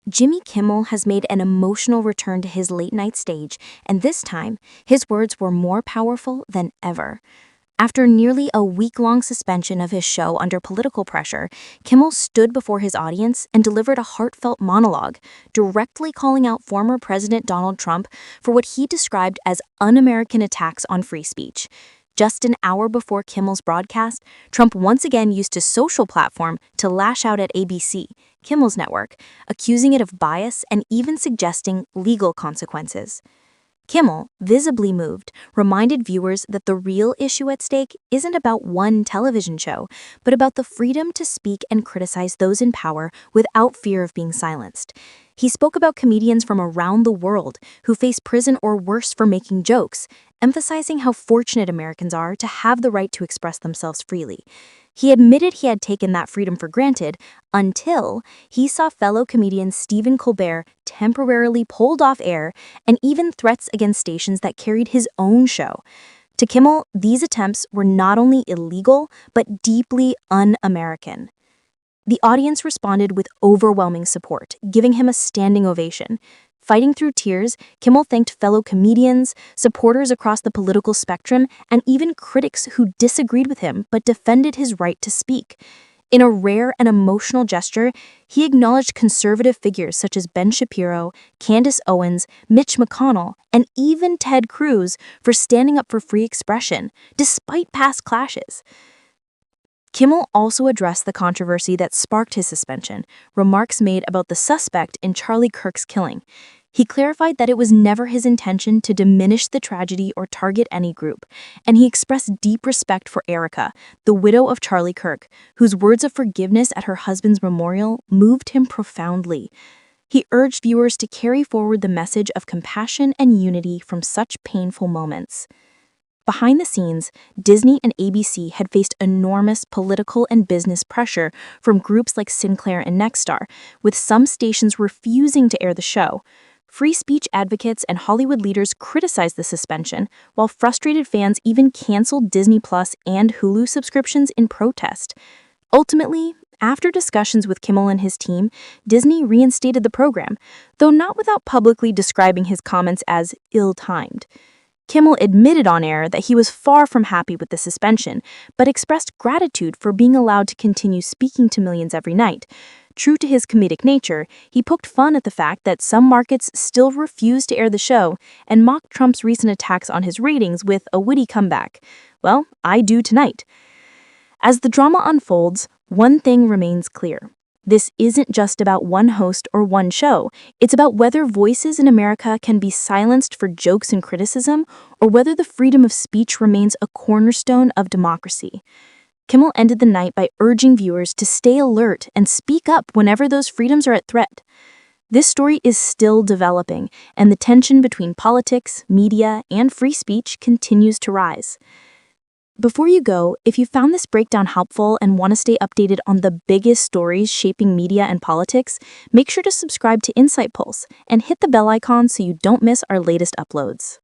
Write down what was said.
Jimmy Kimmel has made an emotional return to his late-night stage, and this time, his words were more powerful than ever. After nearly a week-long suspension of his show under political pressure, Kimmel stood before his audience and delivered a heartfelt monologue, directly calling out former President Donald Trump for what he described as un-American attacks on free speech. Just an hour before Kimmel's broadcast, Trump once again used his social platform to lash out at ABC, Kimmel's network, accusing it of bias and even suggesting legal consequences. Kimmel, visibly moved, reminded viewers that the real issue at stake isn't about one television show, but about the freedom to speak and criticize those in power without fear of being silenced. He spoke about comedians from around the world who face prison or worse for making jokes, emphasizing how fortunate Americans are to have the right to express themselves freely. He admitted he had taken that freedom for granted until he saw fellow comedian Stephen Colbert temporarily pulled off air and even threats against stations that carried his own show. To Kimmel, these attempts were not only illegal, but deeply un-American. The audience responded with overwhelming support, giving him a standing ovation. Fighting through tears, Kimmel thanked fellow comedians, supporters across the political spectrum, and even critics who disagreed with him but defended his right to speak. In a rare and emotional gesture, he acknowledged conservative figures such as Ben Shapiro, Candace Owens, Mitch McConnell, and even Ted Cruz for standing up for free expression, despite past clashes. Kimmel also addressed the controversy that sparked his suspension, remarks made about the suspect in Charlie Kirk's killing. He clarified that it was never his intention to diminish the tragedy or target any group, and he expressed deep respect for Erica, the widow of Charlie Kirk, whose words of forgiveness at her husband's memorial moved him profoundly. He urged viewers to carry forward the message of compassion and unity from such painful moments. Behind the scenes, Disney and ABC had faced enormous political and business pressure from groups like Sinclair and Nexstar, with some stations refusing to air the show. Free speech advocates and Hollywood leaders criticized the suspension, while frustrated fans even canceled Disney Plus and Hulu subscriptions in protest. Ultimately, after discussions with Kimmel and his team, Disney reinstated the program, though not without publicly describing his comments as ill-timed. Kimmel admitted on air that he was far from happy with the suspension, but expressed gratitude for being allowed to continue speaking to millions every night. True to his comedic nature, he poked fun at the fact that some markets still refuse to air the show and mocked Trump's recent attacks on his ratings with a witty comeback. "Well, I do tonight." As the drama unfolds, one thing remains clear. This isn't just about one host or one show. It's about whether voices in America can be silenced for jokes and criticism, or whether the freedom of speech remains a cornerstone of democracy. Kimmel ended the night by urging viewers to stay alert and speak up whenever those freedoms are at threat. This story is still developing, and the tension between politics, media, and free speech continues to rise. Before you go, if you found this breakdown helpful and want to stay updated on the biggest stories shaping media and politics, make sure to subscribe to InsightPulse and hit the bell icon so you don't miss our latest uploads.